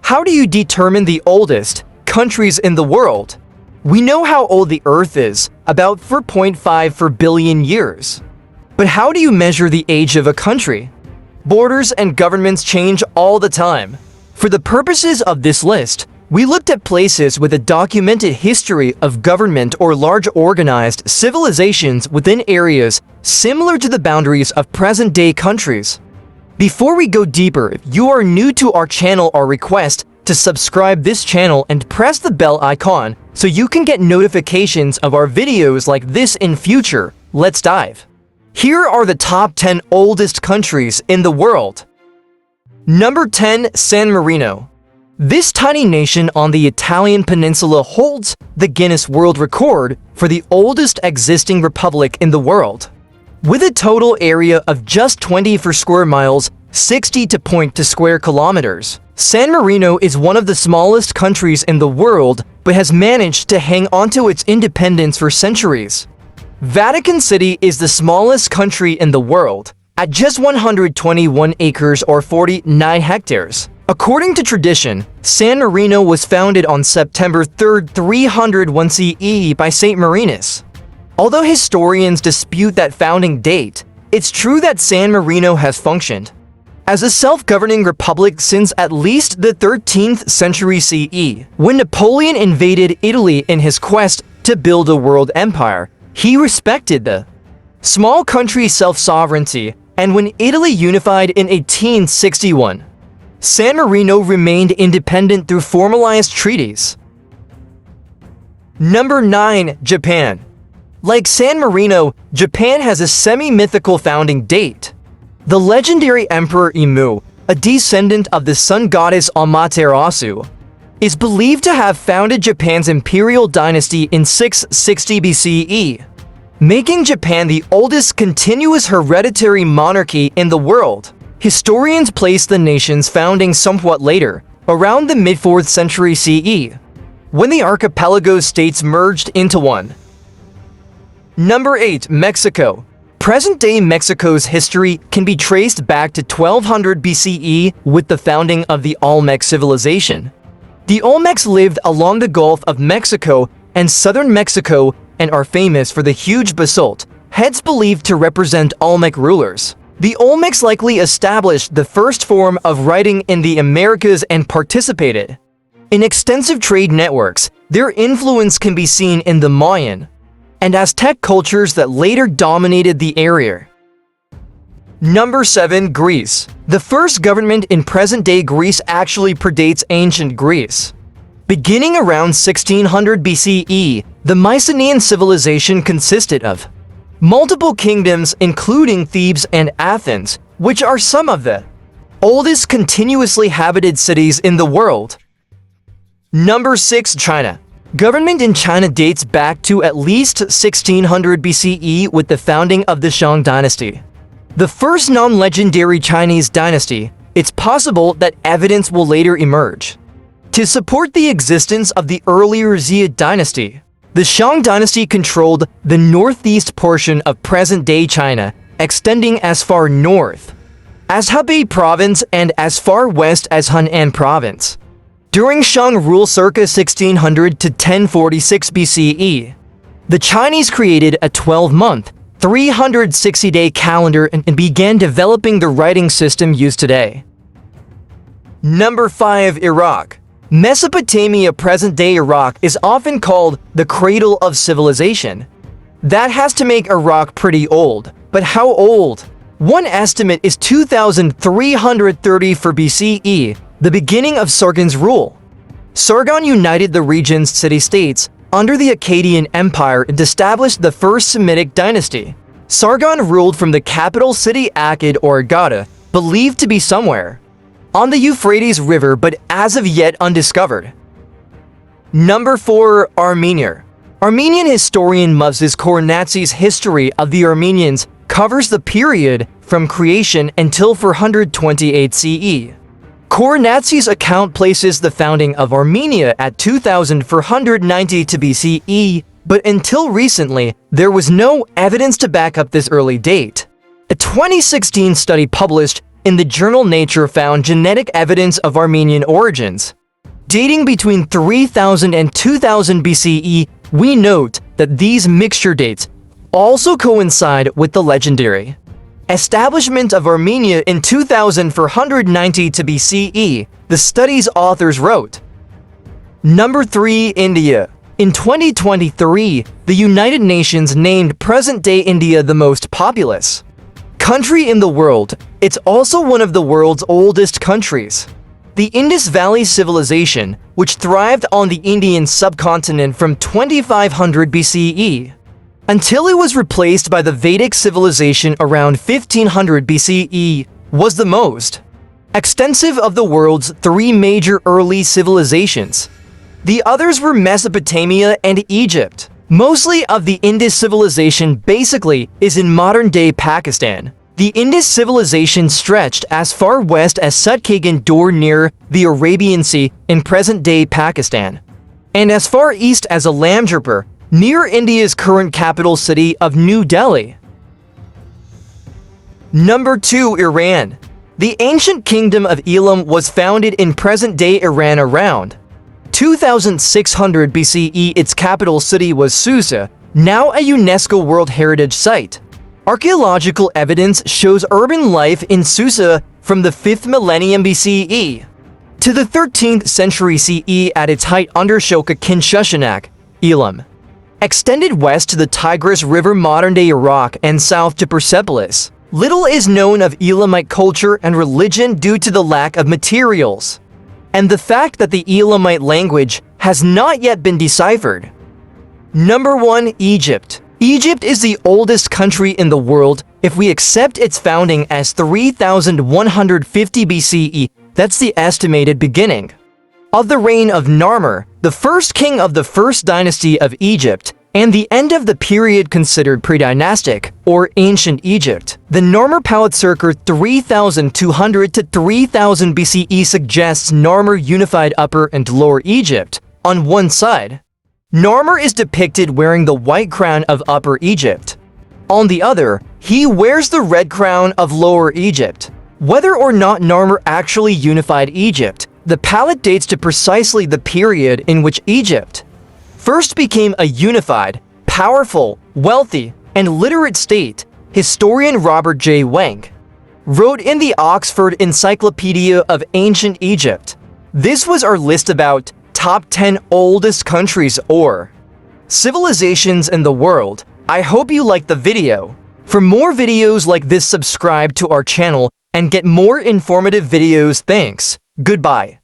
How do you determine the oldest countries in the world? We know how old the Earth is, about 4.54 billion years. But how do you measure the age of a country? Borders and governments change all the time. For the purposes of this list, we looked at places with a documented history of government or large organized civilizations within areas similar to the boundaries of present-day countries. Before we go deeper, if you are new to our channel, our request to subscribe this channel and press the bell icon so you can get notifications of our videos like this in future. Let's dive. Here are the top 10 oldest countries in the world. Number 10. San Marino. This tiny nation on the Italian peninsula holds the Guinness World Record for the oldest existing republic in the world. With a total area of just 24 square miles, 60 to square kilometers, San Marino is one of the smallest countries in the world but has managed to hang onto its independence for centuries. Vatican City is the smallest country in the world, at just 121 acres or 49 hectares. According to tradition, San Marino was founded on September 3, 301 CE by Saint Marinus. Although historians dispute that founding date, it's true that San Marino has functioned as a self-governing republic since at least the 13th century CE. When Napoleon invaded Italy in his quest to build a world empire, he respected the small country's self-sovereignty, and when Italy unified in 1861, San Marino remained independent through formalized treaties. Number 9. Japan. Like San Marino, Japan has a semi-mythical founding date. The legendary Emperor Emu, a descendant of the sun goddess Amaterasu, is believed to have founded Japan's imperial dynasty in 660 BCE, making Japan the oldest continuous hereditary monarchy in the world. Historians place the nation's founding somewhat later, around the mid-4th century CE, when the archipelago states merged into one. Number 8. Mexico. Present-day Mexico's history can be traced back to 1200 BCE with the founding of the Olmec civilization. The Olmecs lived along the Gulf of Mexico and southern Mexico and are famous for the huge basalt heads believed to represent Olmec rulers. The Olmecs likely established the first form of writing in the Americas and participated in extensive trade networks. Their influence can be seen in the Mayan and Aztec cultures that later dominated the area. Number 7. Greece. The first government in present-day Greece actually predates ancient Greece. Beginning around 1600 BCE, the Mycenaean civilization consisted of multiple kingdoms including Thebes and Athens, which are some of the oldest continuously habited cities in the world. Number 6. China. Government in China dates back to at least 1600 BCE with the founding of the Shang dynasty, the first non-legendary Chinese dynasty. It's possible that evidence will later emerge to support the existence of the earlier Xia dynasty. The Shang dynasty controlled the northeast portion of present-day China, extending as far north as Hebei province and as far west as Hunan province. During Shang rule circa 1600 to 1046 BCE, the Chinese created a 12-month, 360-day calendar and began developing the writing system used today. Number 5. Iraq. Mesopotamia, present-day Iraq, is often called the cradle of civilization. That has to make Iraq pretty old. But how old? One estimate is 2330 for BCE, the beginning of Sargon's rule. Sargon united the region's city-states under the Akkadian Empire and established the first Semitic dynasty. Sargon ruled from the capital city Akkad or Agada, believed to be somewhere on the Euphrates River but as of yet undiscovered. Number 4. Armenia. Armenian historian Moses Kornatsi's history of the Armenians covers the period from creation until 428 CE. Kornatsi's account places the founding of Armenia at 2490 to BCE, but until recently, there was no evidence to back up this early date. A 2016 study published in the journal Nature found genetic evidence of Armenian origins. dating between 3000 and 2000 BCE, we note that these mixture dates also coincide with the legendary establishment of Armenia in 2490 to BCE, the study's authors wrote. Number 3. India. In 2023, the United Nations named present-day India the most populous country in the world. It's also one of the world's oldest countries. The Indus Valley Civilization, which thrived on the Indian subcontinent from 2500 BCE, until it was replaced by the Vedic civilization around 1500 BCE, was the most extensive of the world's 3 major early civilizations. The others were Mesopotamia and Egypt. Mostly of the Indus civilization basically is in modern-day Pakistan. The Indus civilization stretched as far west as Sutkagan Dor near the Arabian Sea in present-day Pakistan, and as far east as Alamjapur, near India's current capital city of New Delhi. Number 2. Iran. The ancient kingdom of Elam was founded in present-day Iran around 2600 BCE. Its capital city was Susa, now a UNESCO World Heritage Site. Archaeological evidence shows urban life in Susa from the 5th millennium BCE to the 13th century CE at its height under Shoka Kinshushanak. Elam extended west to the Tigris River, modern-day Iraq, and south to Persepolis. Little is known of Elamite culture and religion due to the lack of materials, and the fact that the Elamite language has not yet been deciphered. Number 1. Egypt. Egypt is the oldest country in the world if we accept its founding as 3150 BCE. That's the estimated beginning of the reign of Narmer, the first king of the first dynasty of Egypt, and the end of the period considered pre-dynastic, or ancient Egypt. The Narmer Palace circa 3200 to 3000 BCE suggests Narmer unified Upper and Lower Egypt. On one side, Narmer is depicted wearing the white crown of Upper Egypt. On the other, he wears the red crown of Lower Egypt. Whether or not Narmer actually unified Egypt, the palette dates to precisely the period in which Egypt first became a unified, powerful, wealthy, and literate state. Historian Robert J. Wang wrote in the Oxford Encyclopedia of Ancient Egypt. This was our list about top 10 oldest countries or civilizations in the world. I hope you liked the video. For more videos like this, subscribe to our channel and get more informative videos. Thanks. Goodbye.